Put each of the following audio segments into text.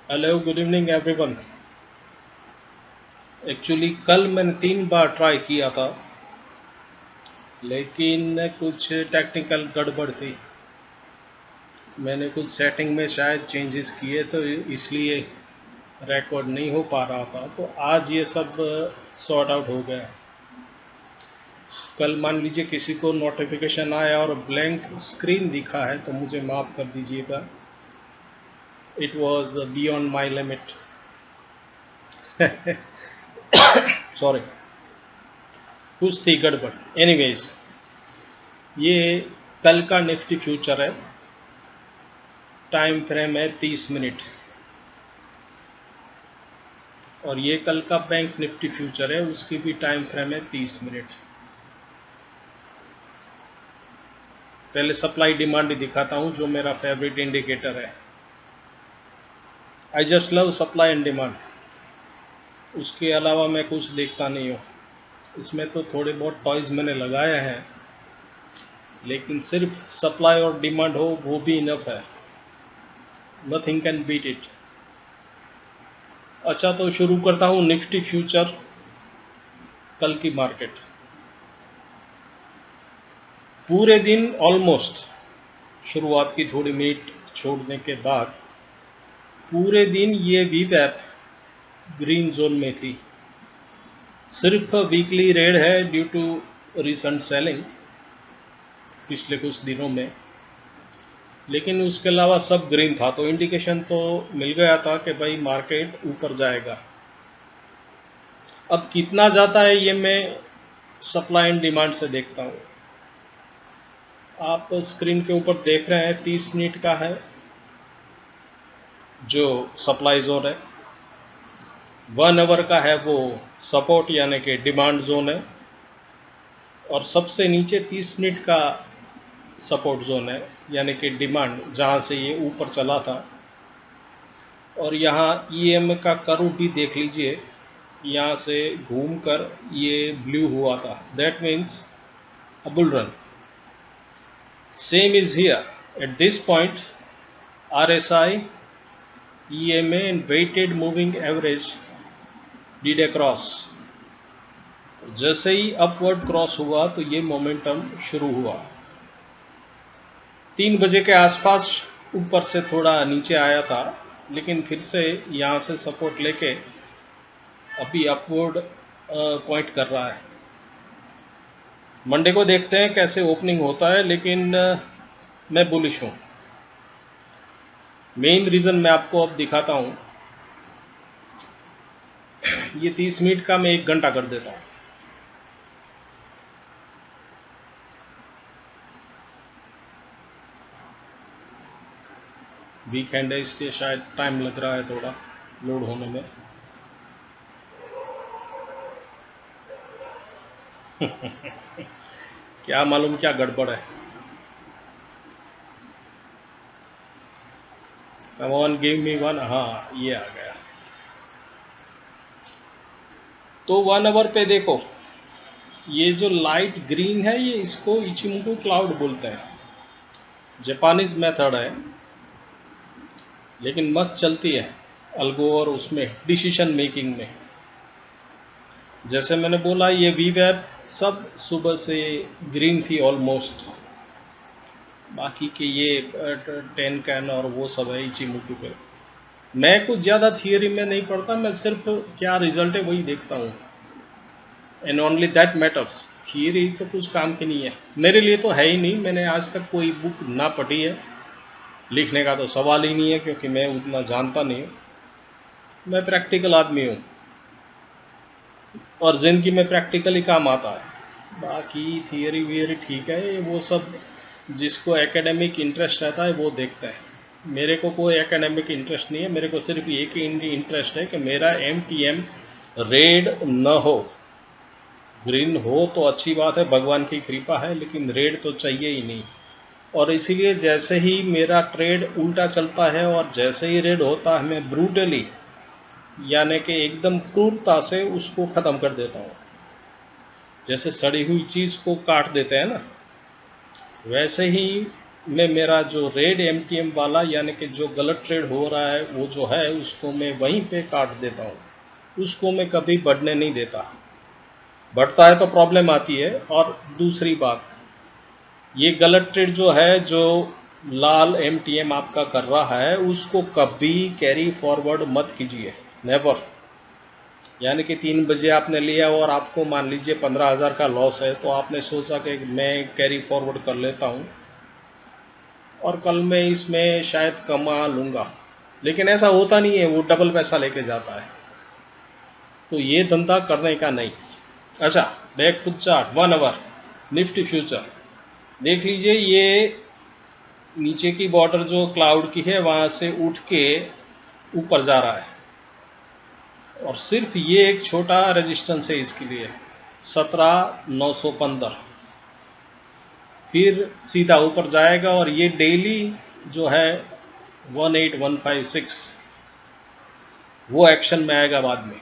Hello, good evening everyone. Actually कल मैंने 3 बार try किया था, लेकिन कुछ टेक्निकल गड़बड़ थी। मैंने कुछ सेटिंग में शायद चेंजेस किए, तो इसलिए रिकॉर्ड नहीं हो पा रहा था। तो आज ये सब सॉर्ट आउट हो गया। कल मान लीजिए किसी को नोटिफिकेशन आया और ब्लैंक स्क्रीन दिखा है, तो मुझे माफ़ कर दीजिएगा। It was beyond my limit. Sorry, कुछ थी गड़बड़। एनीवेज, ये कल का निफ्टी फ्यूचर है। टाइम फ्रेम है 30 मिनट। और ये कल का बैंक निफ्टी फ्यूचर है, उसकी भी टाइम फ्रेम है 30 मिनट। पहले सप्लाई डिमांड दिखाता हूँ, जो मेरा फेवरेट इंडिकेटर है। I just love supply and demand. उसके अलावा मैं कुछ देखता नहीं हूँ। इसमें तो थोड़े बहुत टॉयज मैंने लगाए हैं, लेकिन सिर्फ सप्लाई और डिमांड हो वो भी इनफ है। Nothing can beat it. अच्छा, तो शुरू करता हूँ निफ्टी फ्यूचर कल की मार्केट। पूरे दिन ऑलमोस्ट, शुरुआत की थोड़ी मिनट छोड़ने के बाद, पूरे दिन ये वीवैप ग्रीन जोन में थी। सिर्फ वीकली रेड है ड्यू टू रिसेंट सेलिंग पिछले कुछ दिनों में, लेकिन उसके अलावा सब ग्रीन था। तो इंडिकेशन तो मिल गया था कि भाई मार्केट ऊपर जाएगा। अब कितना जाता है ये मैं सप्लाई एंड डिमांड से देखता हूँ। आप स्क्रीन के ऊपर देख रहे हैं 30 मिनट का है जो सप्लाई जोन है। 1 आवर का है वो सपोर्ट यानी कि डिमांड जोन है। और सबसे नीचे 30 मिनट का सपोर्ट जोन है यानी कि डिमांड, जहाँ से ये ऊपर चला था। और यहाँ EM का कर्व भी देख लीजिए, यहाँ से घूमकर ये ब्लू हुआ था। That means a bull run. Same is here at this point. RSI, EMA and weighted moving average did a cross. जैसे ही अपवर्ड क्रॉस हुआ तो ये मोमेंटम शुरू हुआ। 3 बजे के आसपास ऊपर से थोड़ा नीचे आया था, लेकिन फिर से यहाँ से सपोर्ट लेके अभी अपवर्ड पॉइंट कर रहा है। मंडे को देखते हैं कैसे ओपनिंग होता है, लेकिन मैं बुलिश हूँ। मेन रीज़न मैं आपको अब दिखाता हूँ। ये 30 मिनट का मैं 1 घंटा कर देता हूँ। वीकेंड है इसलिए शायद टाइम लग रहा है थोड़ा लोड होने में। क्या मालूम क्या गड़बड़ है। Come on give me one. हाँ, ये आ गया। तो 1 आवर पे देखो, ये जो लाइट ग्रीन है ये इसको इचिमुको क्लाउड बोलते हैं। जापानीज मेथड है, लेकिन मस्त चलती है अल्गो और उसमें डिसीजन मेकिंग में। जैसे मैंने बोला, ये वीवैप सब सुबह से ग्रीन थी ऑलमोस्ट। बाकी के ये 10 कैन और वो सब है इचिमुको पे। मैं कुछ ज़्यादा थियरी में नहीं पढ़ता, मैं सिर्फ क्या रिजल्ट है वही देखता हूँ। And only that matters. Theory तो कुछ काम की नहीं है, मेरे लिए तो है ही नहीं। मैंने आज तक कोई बुक ना पढ़ी है, लिखने का तो सवाल ही नहीं है, क्योंकि मैं उतना जानता नहीं हूँ। मैं प्रैक्टिकल आदमी हूँ और ज़िंदगी में प्रैक्टिकल ही काम आता है। बाकी थियरी वियरी ठीक है, वो सब जिसको एकेडमिक इंटरेस्ट रहता है वो देखता है। मेरे को कोई एकेडमिक इंटरेस्ट नहीं है। मेरे को सिर्फ एक ही इंटरेस्ट है कि मेरा MTM रेड न हो। ग्रीन हो तो अच्छी बात है, भगवान की कृपा है, लेकिन रेड तो चाहिए ही नहीं। और इसीलिए जैसे ही मेरा ट्रेड उल्टा चलता है और जैसे ही रेड होता है, मैं ब्रूटली यानी कि एकदम क्रूरता से उसको ख़त्म कर देता हूँ। जैसे सड़ी हुई चीज़ को काट देते हैं ना, वैसे ही में मेरा जो रेड MTM वाला यानी कि जो गलत ट्रेड हो रहा है वो जो है उसको मैं वहीं पे काट देता हूँ, उसको मैं कभी बढ़ने नहीं देता। बढ़ता है तो प्रॉब्लम आती है। और दूसरी बात, ये गलत ट्रेड जो है, जो लाल MTM आपका कर रहा है, उसको कभी कैरी फॉरवर्ड मत कीजिए, नेवर। यानी कि 3 बजे आपने लिया और आपको मान लीजिए 15,000 का लॉस है, तो आपने सोचा कि मैं कैरी फॉरवर्ड कर लेता हूँ और कल मैं इसमें शायद कमा लूँगा, लेकिन ऐसा होता नहीं है, वो डबल पैसा लेके जाता है। तो ये धंधा करने का नहीं। अच्छा, back to chart 1 hour Nifty future देख लीजिए। ये नीचे की बॉर्डर जो क्लाउड की है वहाँ से उठ के ऊपर जा रहा है और सिर्फ ये एक छोटा रेजिस्टेंस है इसके लिए 17,915, फिर सीधा ऊपर जाएगा और ये डेली जो है 18,156 वो एक्शन में आएगा बाद में।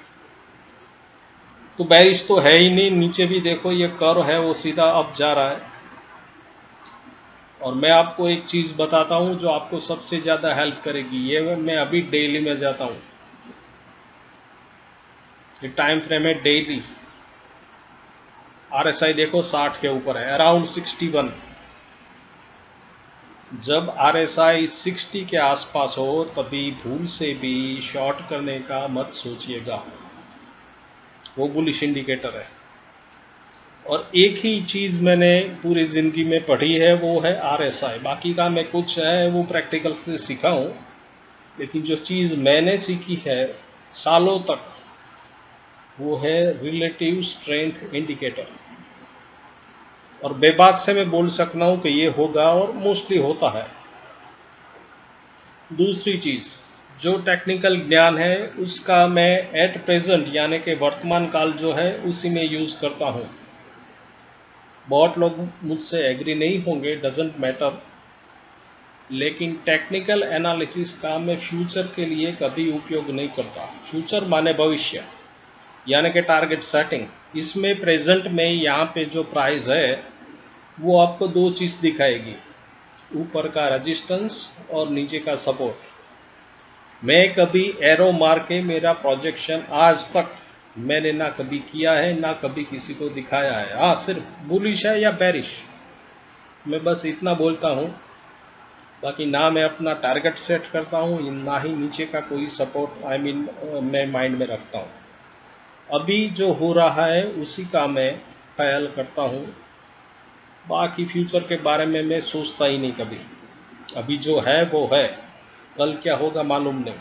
तो बेरिश तो है ही नहीं, नीचे भी देखो ये कर्व है वो सीधा अप जा रहा है। और मैं आपको एक चीज़ बताता हूँ जो आपको सबसे ज़्यादा हेल्प करेगी। ये मैं अभी डेली में जाता हूँ, ये टाइम फ्रेम है डेली। RSI देखो 60 के ऊपर है, अराउंड 61। जब RSI 60 के आसपास हो तभी भूल से भी शॉर्ट करने का मत सोचिएगा, वो बुलिश इंडिकेटर है। और एक ही चीज़ मैंने पूरी ज़िंदगी में पढ़ी है, वो है RSI। बाकी का मैं कुछ है वो प्रैक्टिकल से सीखा हूँ, लेकिन जो चीज़ मैंने सीखी है सालों तक वो है रिलेटिव स्ट्रेंथ इंडिकेटर। और बेबाक से मैं बोल सकता हूँ कि ये होगा और मोस्टली होता है। दूसरी चीज़, जो टेक्निकल ज्ञान है उसका मैं एट प्रेजेंट यानी कि वर्तमान काल जो है उसी में यूज़ करता हूँ। बहुत लोग मुझसे एग्री नहीं होंगे, डजेंट मैटर, लेकिन टेक्निकल एनालिसिस का मैं फ्यूचर के लिए कभी उपयोग नहीं करता। फ्यूचर माने भविष्य, यानी कि टारगेट सेटिंग। इसमें प्रेजेंट में यहाँ पे जो प्राइस है वो आपको दो चीज़ दिखाएगी, ऊपर का रेजिस्टेंस और नीचे का सपोर्ट। मैं कभी एरो मार के मेरा प्रोजेक्शन आज तक मैंने ना कभी किया है ना कभी किसी को दिखाया है। हाँ, सिर्फ बुलिश है या बेरिश, मैं बस इतना बोलता हूँ। बाकी ना मैं अपना टारगेट सेट करता हूँ ना ही नीचे का कोई सपोर्ट मैं माइंड में रखता हूँ। अभी जो हो रहा है उसी का मैं ख्याल करता हूँ, बाकी फ्यूचर के बारे में मैं सोचता ही नहीं कभी। अभी जो है वो है, कल क्या होगा मालूम नहीं।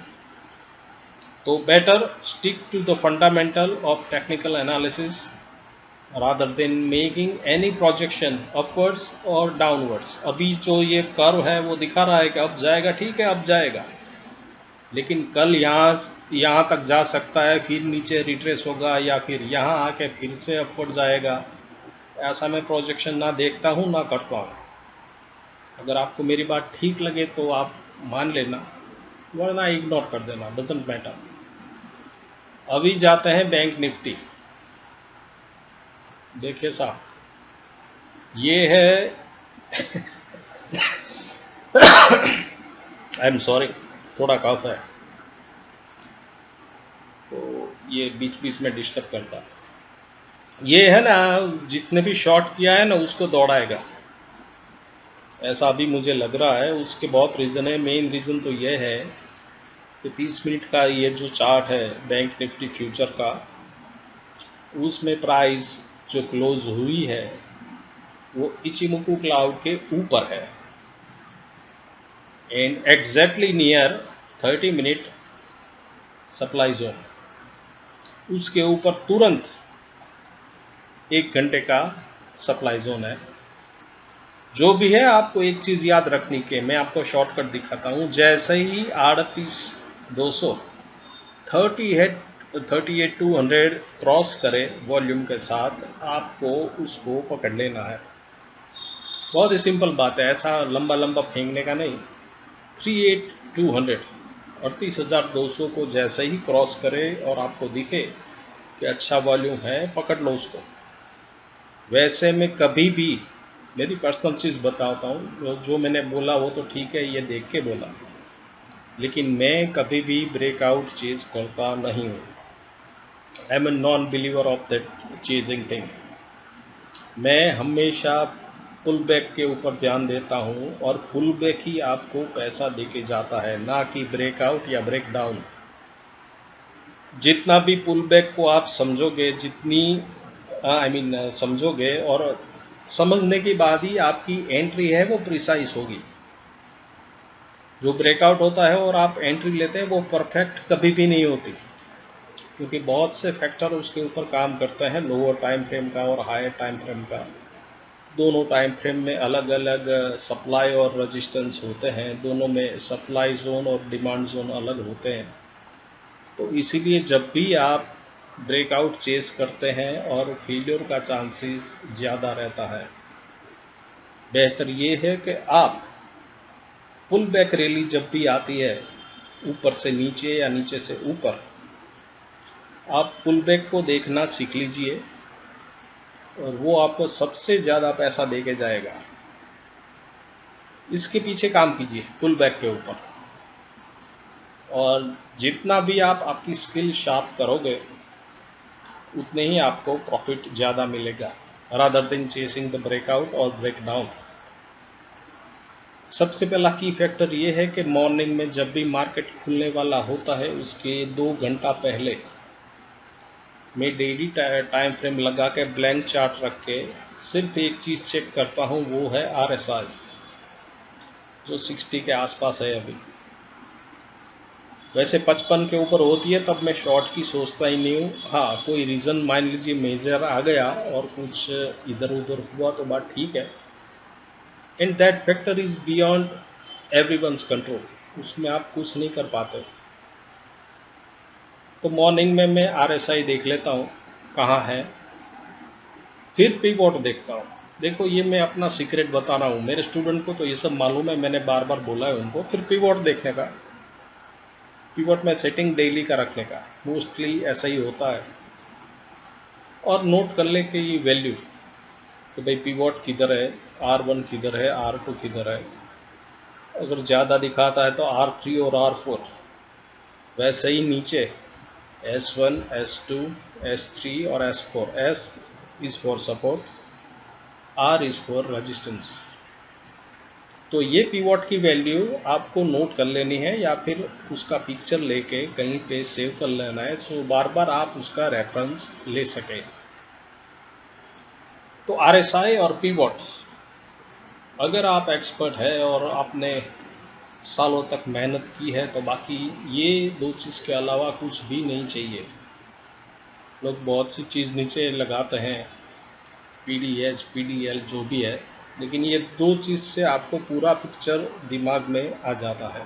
तो better stick to the fundamental of technical analysis rather than making any projection upwards और downwards। अभी जो ये कर्व है वो दिखा रहा है कि अब जाएगा, ठीक है अब जाएगा, लेकिन कल यहाँ तक जा सकता है, फिर नीचे रिट्रेस होगा या फिर यहाँ आके फिर से अपवर्ड जाएगा। ऐसा मैं प्रोजेक्शन ना देखता हूँ ना करता हूँ। अगर आपको मेरी बात ठीक लगे तो आप मान लेना, वरना इग्नोर कर देना, डजेंट मैटर। अभी जाते हैं बैंक निफ्टी। देखिए साहब, ये है आई एम सॉरी, थोड़ा कफ है तो ये बीच बीच में डिस्टर्ब करता है। ये है ना, जितने भी शॉर्ट किया है ना उसको दौड़ाएगा, ऐसा अभी मुझे लग रहा है। उसके बहुत रीज़न है, मेन रीज़न तो ये है कि 30 मिनट का ये जो चार्ट है बैंक निफ्टी फ्यूचर का, उसमें प्राइस जो क्लोज हुई है वो इचिमुकु क्लाउड के ऊपर है and exactly near 30 minute supply zone. उसके ऊपर तुरंत 1 घंटे का सप्लाई जोन है। जो भी है, आपको एक चीज़ याद रखनी के, मैं आपको शॉर्टकट दिखाता हूँ। जैसे ही 38,200 38,200 क्रॉस करे वॉल्यूम के साथ, आपको उसको पकड़ लेना है। बहुत ही सिंपल बात है, ऐसा लंबा लंबा फेंकने का नहीं। 38,200 38,200 को जैसे ही क्रॉस करे और आपको दिखे कि अच्छा वॉल्यूम है, पकड़ लो उसको। वैसे में कभी भी मेरी पर्सनल चीज़ बताता हूँ, जो मैंने बोला वो तो ठीक है, ये देख के बोला, लेकिन मैं कभी भी ब्रेकआउट चेज करता नहीं हूँ। I am a non believer of that chasing thing. मैं हमेशा पुल बैक के ऊपर ध्यान देता हूँ, और पुल बैक ही आपको पैसा देके जाता है, ना कि ब्रेकआउट या ब्रेक डाउन। जितना भी पुल बैक को आप समझोगे, जितनी समझोगे, और समझने के बाद ही आपकी एंट्री है वो प्रिसाइज होगी। जो ब्रेकआउट होता है और आप एंट्री लेते हैं वो परफेक्ट कभी भी नहीं होती, क्योंकि बहुत से फैक्टर उसके ऊपर काम करते हैं, लोअर टाइम फ्रेम का और हायर टाइम फ्रेम का। दोनों टाइम फ्रेम में अलग अलग सप्लाई और रेजिस्टेंस होते हैं, दोनों में सप्लाई जोन और डिमांड जोन अलग होते हैं। तो इसीलिए जब भी आप ब्रेकआउट चेस करते हैं और फेलियर का चांसेस ज़्यादा रहता है, बेहतर ये है कि आप पुल बैक रैली जब भी आती है, ऊपर से नीचे या नीचे से ऊपर, आप पुल बैक को देखना सीख लीजिए, और वो आपको सबसे ज़्यादा पैसा दे के जाएगा। इसके पीछे काम कीजिए पुल बैक के ऊपर, और जितना भी आप आपकी स्किल शार्प करोगे उतने ही आपको प्रॉफिट ज़्यादा मिलेगा, rather than chasing the breakout और ब्रेक डाउन। सबसे पहला की फैक्टर ये है कि मॉर्निंग में जब भी मार्केट खुलने वाला होता है उसके 2 घंटा पहले मैं डेली टाइम फ्रेम लगा के ब्लैंक चार्ट रख के सिर्फ एक चीज़ चेक करता हूँ, वो है RSI, जो 60 के आसपास है अभी। वैसे 55 के ऊपर होती है तब मैं शॉर्ट की सोचता ही नहीं हूँ। हाँ, कोई रीज़न मान लीजिए मेजर आ गया और कुछ इधर उधर हुआ तो बात ठीक है, and that factor is beyond everyone's control, उसमें आप कुछ नहीं कर पाते। तो मॉर्निंग में मैं RSI देख लेता हूँ कहाँ है, फिर पिवोट देखता हूँ। देखो, ये मैं अपना सीक्रेट बता रहा हूँ, मेरे स्टूडेंट को तो ये सब मालूम है, मैंने बार बार बोला है उनको। फिर पिवोट देखने का, पिवोट में सेटिंग डेली का रखने का, मोस्टली ऐसा ही होता है। और नोट कर ले कि ये वैल्यू कि भाई पिवोट किधर है, R1 किधर है, R2 किधर है। अगर ज़्यादा दिखाता है तो R3 और R4, वैसे ही नीचे S1, S2, S3 और S4। S is for support, R is for resistance. तो ये पिवोट की वैल्यू आपको नोट कर लेनी है, या फिर उसका पिक्चर लेके कहीं पे सेव कर लेना है, सो बार बार आप उसका रेफरेंस ले सकें। तो RSI और पिवोट, अगर आप एक्सपर्ट है और आपने सालों तक मेहनत की है तो बाकी ये दो चीज़ के अलावा कुछ भी नहीं चाहिए। लोग बहुत सी चीज़ नीचे लगाते हैं, PDS, PDL जो भी है, लेकिन ये दो चीज़ से आपको पूरा पिक्चर दिमाग में आ जाता है।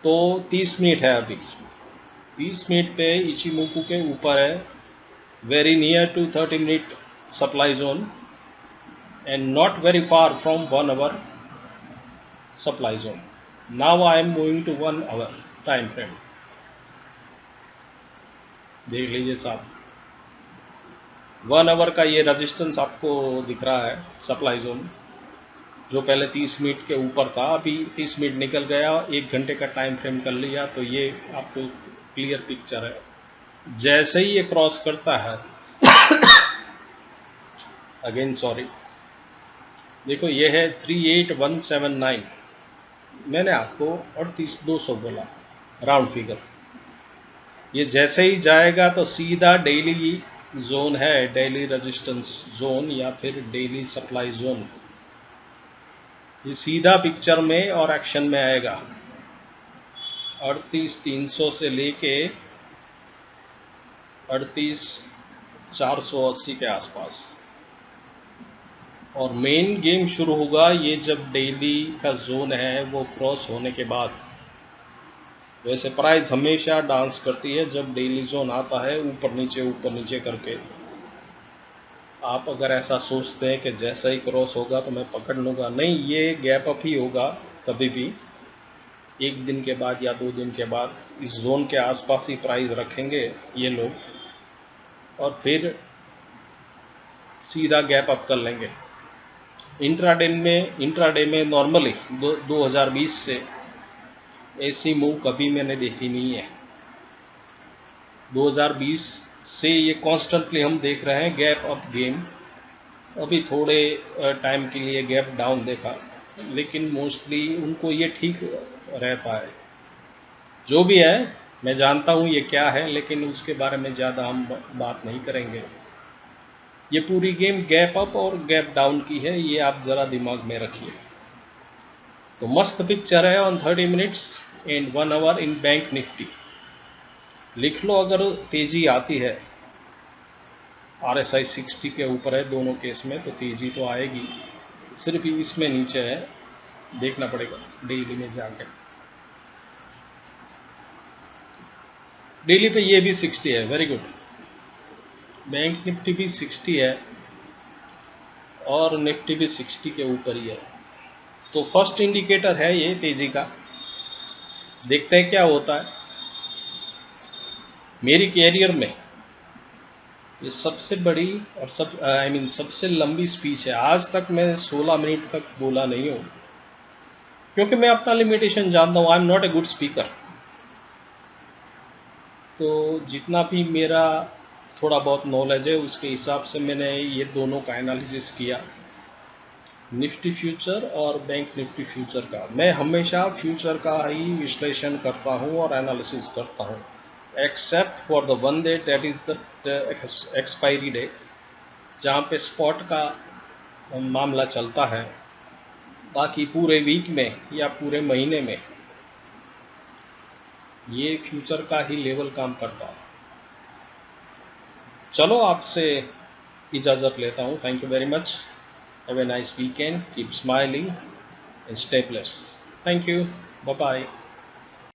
तो 30 मिनट है अभी, 30 मिनट पे इचिमोकू के ऊपर है, very near to 30 minute supply zone and not very far from 1 hour supply zone. Now I am moving to 1 hour time frame. देख लीजिए साहब, 1 आवर का ये रेजिस्टेंस आपको दिख रहा है, सप्लाई जोन, जो पहले 30 मिनट के ऊपर था, अभी 30 मिनट निकल गया, 1 घंटे का टाइम फ्रेम कर लिया, तो ये आपको क्लियर पिक्चर है। जैसे ही ये क्रॉस करता है अगेन सॉरी, देखो ये है 38179, मैंने आपको 38,200 बोला राउंड फिगर। ये जैसे ही जाएगा तो सीधा डेली जोन है, डेली रेजिस्टेंस जोन या फिर डेली सप्लाई जोन, ये सीधा पिक्चर में और एक्शन में आएगा 38,300 से लेके 38,480 के आसपास। और मेन गेम शुरू होगा ये जब डेली का जोन है वो क्रॉस होने के बाद। वैसे प्राइस हमेशा डांस करती है जब डेली जोन आता है, ऊपर नीचे करके। आप अगर ऐसा सोचते हैं कि जैसा ही क्रॉस होगा तो मैं पकड़ लूँगा, नहीं, ये गैप अप ही होगा कभी भी। 1 दिन के बाद या 2 दिन के बाद इस जोन के आसपास ही प्राइस रखेंगे ये लोग, और फिर सीधा गैप अप कर लेंगे। इंट्राडे में नॉर्मली 2020 से ऐसी मूव कभी मैंने देखी नहीं है। 2020 से ये कॉन्स्टेंटली हम देख रहे हैं गैप अप गेम। अभी थोड़े टाइम के लिए गैप डाउन देखा, लेकिन मोस्टली उनको ये ठीक रहता है। जो भी है, मैं जानता हूँ ये क्या है, लेकिन उसके बारे में ज़्यादा हम बात नहीं करेंगे। ये पूरी गेम गैप अप और गैप डाउन की है, ये आप ज़रा दिमाग में रखिए। तो मस्त पिक्चर है on 30 minutes and 1 hour in bank Nifty. लिख लो, अगर तेज़ी आती है, RSI 60 के ऊपर है दोनों केस में, तो तेज़ी तो आएगी। सिर्फ इसमें नीचे है, देखना पड़ेगा डेली में जाकर। डेली पे ये भी 60 है, वेरी गुड। बैंक निफ्टी भी 60 है और निफ्टी भी 60 के ऊपर ही है। तो फर्स्ट इंडिकेटर है ये तेज़ी का। देखते हैं क्या होता है। मेरी कैरियर में ये सबसे बड़ी और सबसे लंबी स्पीच है। आज तक मैं 16 मिनट तक बोला नहीं हूँ, क्योंकि मैं अपना लिमिटेशन जानता हूँ। I am not a good speaker. तो जितना भी मेरा थोड़ा बहुत नॉलेज है, उसके हिसाब से मैंने ये दोनों का एनालिसिस किया, निफ्टी फ्यूचर और बैंक निफ्टी फ्यूचर का। मैं हमेशा फ्यूचर का ही विश्लेषण करता हूँ और एनालिसिस करता हूँ, except for the one day, that is the expiry day, जहाँ पे स्पॉट का मामला चलता है। बाकी पूरे वीक में या पूरे महीने में ये फ्यूचर का ही लेवल काम करता है। चलो, आपसे इजाज़त लेता हूँ। Thank you very much. Have a nice weekend. Keep smiling and stay blessed. Thank you. Bye bye.